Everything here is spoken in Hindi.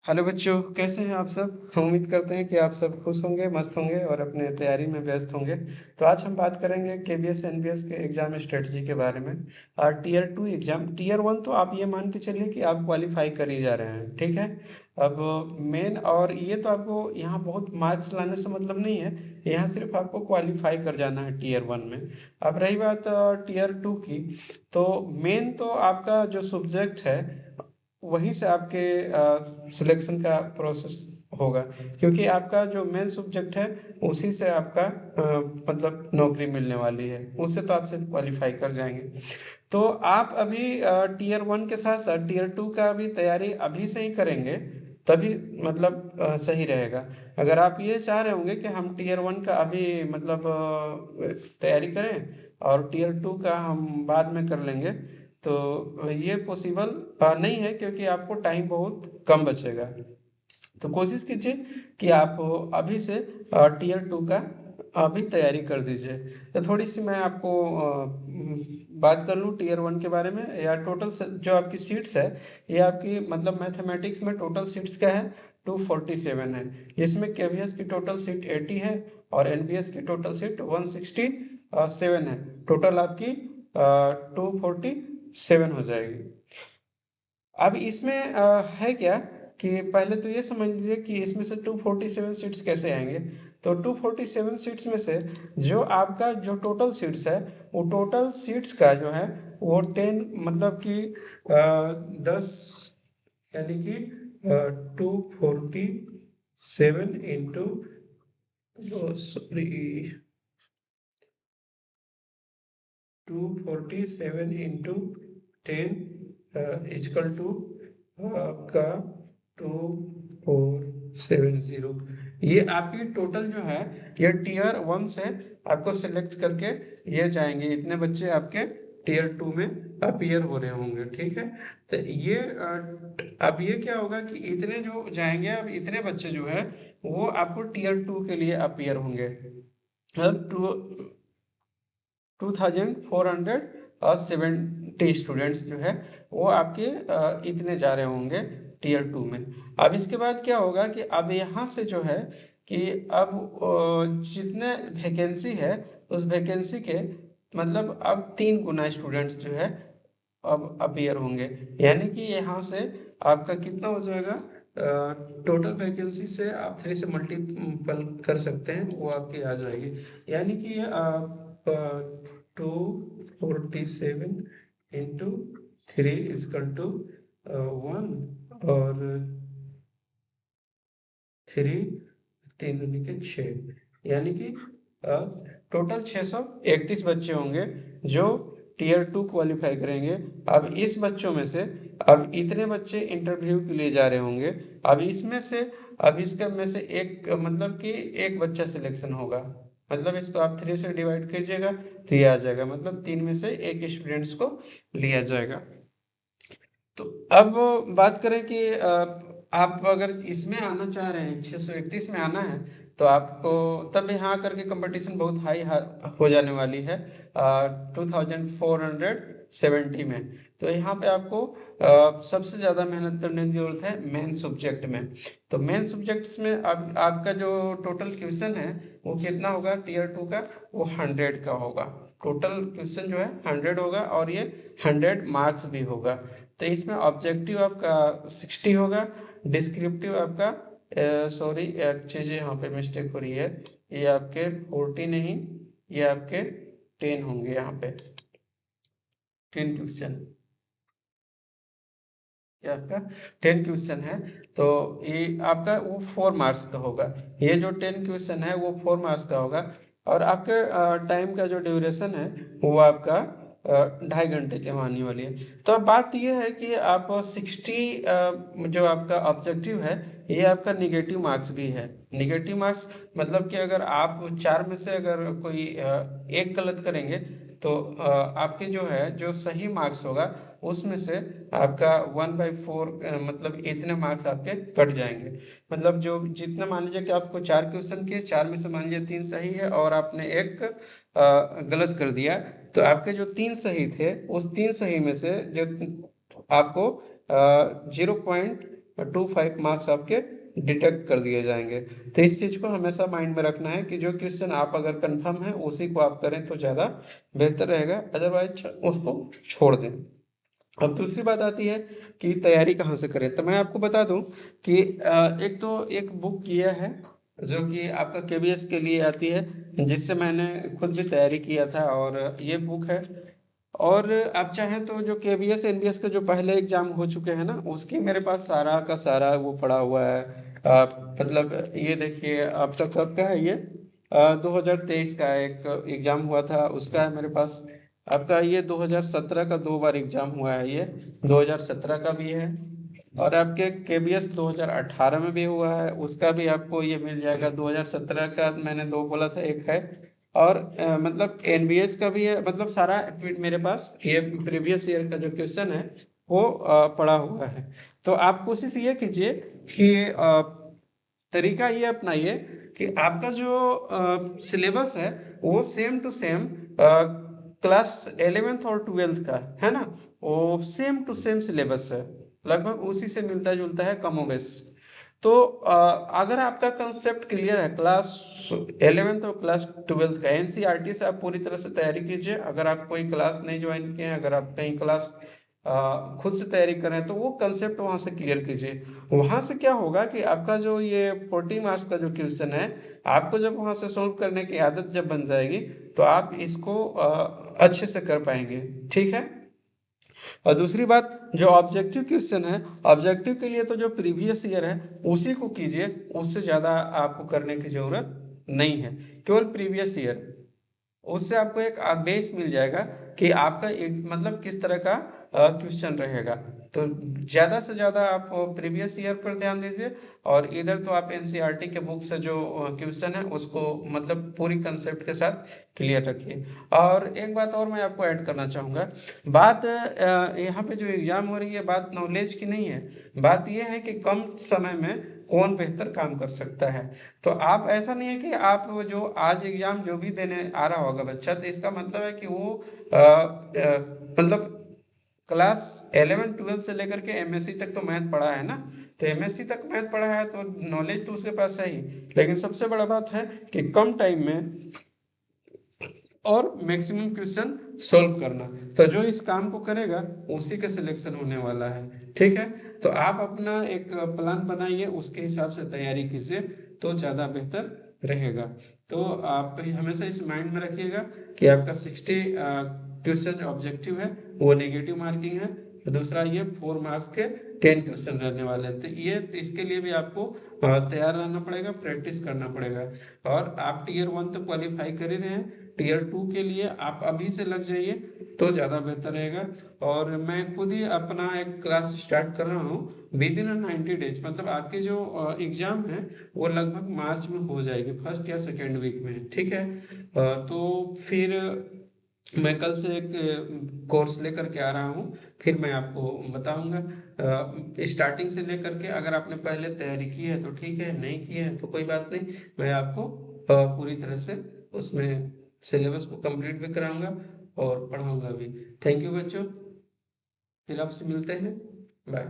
हेलो बच्चों, कैसे हैं आप सब। हम उम्मीद करते हैं कि आप सब खुश होंगे, मस्त होंगे और अपने तैयारी में व्यस्त होंगे। तो आज हम बात करेंगे केबीएस एनबीएस के एग्जाम स्ट्रेटजी के बारे में। और tier two exam, tier one तो आप ये मान के चलिए कि आप क्वालिफाई कर ही जा रहे हैं, ठीक है। अब मेन और ये तो आपको यहाँ बहुत मार्क्स लाने से मतलब नहीं है। यहाँ सिर्फ आपको क्वालिफाई कर जाना है टीयर वन में। अब रही बात टीयर टू की, तो मेन तो आपका जो सब्जेक्ट है वहीं से आपके सिलेक्शन का प्रोसेस होगा। क्योंकि आपका जो मेन सब्जेक्ट है उसी से आपका मतलब नौकरी मिलने वाली है, उससे तो आप सिर्फ क्वालिफाई कर जाएंगे। तो आप अभी टीयर वन के साथ साथ टीयर टू का भी तैयारी अभी से ही करेंगे तभी मतलब सही रहेगा। अगर आप ये चाह रहे होंगे कि हम टीयर वन का अभी मतलब तैयारी करें और टीयर टू का हम बाद में कर लेंगे, तो ये पॉसिबल नहीं है, क्योंकि आपको टाइम बहुत कम बचेगा। तो कोशिश कीजिए कि आप अभी से टीयर टू का अभी तैयारी कर दीजिए। तो थोड़ी सी मैं आपको बात कर लूँ टीयर वन के बारे में। या टोटल जो आपकी सीट्स है, ये आपकी मतलब मैथमेटिक्स में टोटल सीट्स क्या है, 247 है। जिसमें केवीएस की टोटल सीट 80 है और एनबीएस की टोटल सीट 167 है। टोटल आपकी 247 हो जाएगी। अब इसमें है क्या कि पहले तो ये समझ लीजिए कि इसमें से 247 सीट्स कैसे आएंगे। तो 247 सीट्स में से जो आपका जो टोटल सीट्स है, वो टोटल सीट्स का जो है वो 10 मतलब कि 10, यानी कि 247 into, sorry, 247 into 10 equal to आपका 2470। ये आपकी टोटल जो है, ये टीयर वन से आपको सिलेक्ट करके ये जाएंगे, इतने बच्चे आपके टीयर टू में अपीयर हो रहे होंगे, ठीक है। तो ये अब ये क्या होगा कि इतने जो जाएंगे, अब इतने बच्चे जो है वो आपको टीयर टू के लिए अपीयर होंगे। मतलब 2470 स्टूडेंट्स जो है वो आपके इतने जा रहे होंगे टीयर टू में। अब इसके बाद क्या होगा कि अब यहाँ से जो है कि अब जितने वैकेंसी है उस वैकेंसी के मतलब अब 3 गुना स्टूडेंट्स जो है अब अपीयर होंगे। यानी कि यहाँ से आपका कितना हो जाएगा, टोटल वैकेंसी से आप 3 से मल्टीपल कर सकते हैं, वो आपकी आ जाएगी। यानी कि आप 247 इंटू 3 इजकल टू 1 और 3, 3 दूनी के 6, यानी कि टोटल 631 बच्चे होंगे जो टीयर टू क्वालिफाई करेंगे। अब इस बच्चों में से अब इतने बच्चे इंटरव्यू के लिए जा रहे होंगे। अब इसमें से अब इसके में से एक मतलब कि एक बच्चा सिलेक्शन होगा। मतलब इसको आप 3 से डिवाइड कीजिएगा तो ये आ जाएगा, मतलब 3 में से एक स्टूडेंट्स को लिया जाएगा। तो अब बात करें कि आप अगर इसमें आना चाह रहे हैं, 631 में आना है, तो आपको तब यहाँ करके कंपटीशन बहुत हाई हो जाने वाली है 2470 में। तो यहाँ पे आपको सबसे ज़्यादा मेहनत करने की ज़रूरत है मेन सब्जेक्ट में। तो मेन सब्जेक्ट्स में अब आपका जो टोटल क्वेश्चन है वो कितना होगा टीयर टू का, वो 100 का होगा। टोटल क्वेश्चन जो है 100 होगा और ये 100 मार्क्स भी होगा। तो इसमें ऑब्जेक्टिव आपका 60 होगा, डिस्क्रिप्टिव आपका सॉरी एक चीज़ यहाँ पे मिस्टेक हो रही है, ये आपके 40 नहीं, ये आपके 10 होंगे, यहाँ पे 10 क्वेश्चन, ये आपका 10 क्वेश्चन है। तो ये आपका वो 4 मार्क्स का होगा। ये जो 10 क्वेश्चन है वो 4 मार्क्स का होगा। और आपके टाइम का जो ड्यूरेशन है वो आपका 2.5 घंटे की आने वाली है। तो अब बात ये है कि आप 60 जो आपका ऑब्जेक्टिव है, ये आपका निगेटिव मार्क्स भी है। निगेटिव मार्क्स मतलब कि अगर आप 4 में से अगर कोई एक गलत करेंगे तो आपके जो है जो सही मार्क्स होगा उसमें से आपका 1/4 मतलब इतने मार्क्स आपके कट जाएंगे। मतलब जो जितना मान लीजिए कि आपको 4 क्वेश्चन के 4 में से मान लीजिए 3 सही है और आपने एक गलत कर दिया, तो आपके जो 3 सही थे उस 3 सही में से जो आपको 0. 25 मार्क्स आपके डिडक्ट कर दिए जाएंगे। तो इस चीज़ को हमेशा माइंड में रखना है कि जो क्वेश्चन आप अगर कंफर्म है उसी को आप करें तो ज़्यादा बेहतर रहेगा, अदरवाइज उसको छोड़ दें। अब दूसरी बात आती है कि तैयारी कहाँ से करें। तो मैं आपको बता दूं कि एक तो एक बुक किया है जो कि आपका केबीएस के लिए आती है, जिससे मैंने खुद भी तैयारी किया था, और ये बुक है। और आप चाहें तो जो केबीएस एनबीएस के जो पहले एग्जाम हो चुके हैं ना, उसकी मेरे पास सारा का सारा वो पड़ा हुआ है। मतलब ये देखिए आपका कब का है ये, 2023 का एक एग्जाम हुआ था उसका है मेरे पास। आपका ये 2017 का 2 बार एग्जाम हुआ है, ये 2017 का भी है, और आपके केबीएस 2018 में भी हुआ है, उसका भी आपको ये मिल जाएगा। 2017 का मैंने 2 बोला था, एक है। और मतलब एनबीएस का भी है, मतलब सारा मेरे पास ये प्रीवियस ईयर का जो क्वेश्चन है वो पड़ा हुआ है। तो आप कोशिश ये कीजिए कि तरीका ये अपनाइए कि आपका जो सिलेबस है वो same to same class 11th और 12th का है ना, वो सेम टू सेम सिलेबस है, लगभग उसी से मिलता जुलता है कमोबेश। तो अगर आपका कंसेप्ट क्लियर है क्लास 11th और क्लास 12th का, एनसीईआरटी से आप पूरी तरह से तैयारी कीजिए। अगर आप कोई क्लास नहीं ज्वाइन किए हैं, अगर आप कहीं क्लास खुद से तैयारी कर रहे हैं, तो वो कंसेप्ट वहाँ से क्लियर कीजिए। वहाँ से क्या होगा कि आपका जो ये 40 मार्क्स का जो क्वेश्चन है, आपको जब वहाँ से सॉल्व करने की आदत जब बन जाएगी तो आप इसको अच्छे से कर पाएंगे। ठीक है। और दूसरी बात, जो ऑब्जेक्टिव क्वेश्चन है, ऑब्जेक्टिव के लिए तो जो प्रीवियस ईयर है उसी को कीजिए, उससे ज़्यादा आपको करने की ज़रूरत नहीं है। केवल प्रीवियस ईयर, उससे आपको एक बेस मिल जाएगा कि आपका एक मतलब किस तरह का क्वेश्चन रहेगा। तो ज़्यादा से ज़्यादा आप प्रीवियस ईयर पर ध्यान दीजिए, और इधर तो आप एनसीईआरटी के बुक से जो क्वेश्चन है उसको मतलब पूरी कंसेप्ट के साथ क्लियर रखिए। और एक बात और मैं आपको ऐड करना चाहूँगा, बात यहाँ पे जो एग्ज़ाम हो रही है, बात नॉलेज की नहीं है, बात यह है कि कम समय में कौन बेहतर काम कर सकता है। तो आप ऐसा नहीं है कि आप जो आज एग्जाम जो भी देने आ रहा होगा बच्चा, तो इसका मतलब है कि वो मतलब क्लास 11 12 से लेकर के एमएससी तक तो मैथ पढ़ा है ना। तो एमएससी तक मैथ पढ़ा है तो नॉलेज तो उसके पास है ही, लेकिन सबसे बड़ा बात है कि कम टाइम में और मैक्सिमम क्वेश्चन सॉल्व करना। तो जो इस काम को करेगा उसी का सिलेक्शन होने वाला है। ठीक है। तो आप अपना एक प्लान बनाइए, उसके हिसाब से तैयारी कीजिए तो ज़्यादा बेहतर रहेगा। तो आप हमेशा इस माइंड में रखिएगा कि आपका 60 क्वेश्चन ऑब्जेक्टिव है, वो नेगेटिव मार्किंग है। दूसरा ये 4 मार्क्स के 10 क्वेश्चन रहने वाले हैं। तो ये इसके लिए भी आपको तैयार रहना पड़ेगा, प्रैक्टिस करना पड़ेगा। और आप टीयर 1 तो क्वालिफाई कर ही रहे हैं, टीयर 2 के लिए आप अभी से लग जाइए तो ज़्यादा बेहतर रहेगा। और मैं खुद ही अपना एक क्लास स्टार्ट कर रहा हूँ विद इन 90 डेज, मतलब आपके जो एग्ज़ाम है वो लगभग मार्च में हो जाएगी, फर्स्ट या सेकेंड वीक में। ठीक है। तो फिर मैं कल से एक कोर्स लेकर के आ रहा हूँ, फिर मैं आपको बताऊंगा स्टार्टिंग से लेकर के। अगर आपने पहले तैयारी की है तो ठीक है, नहीं की है तो कोई बात नहीं, मैं आपको पूरी तरह से उसमें सिलेबस को कंप्लीट भी कराऊंगा और पढ़ाऊंगा भी। थैंक यू बच्चों, फिर आपसे मिलते हैं, बाय।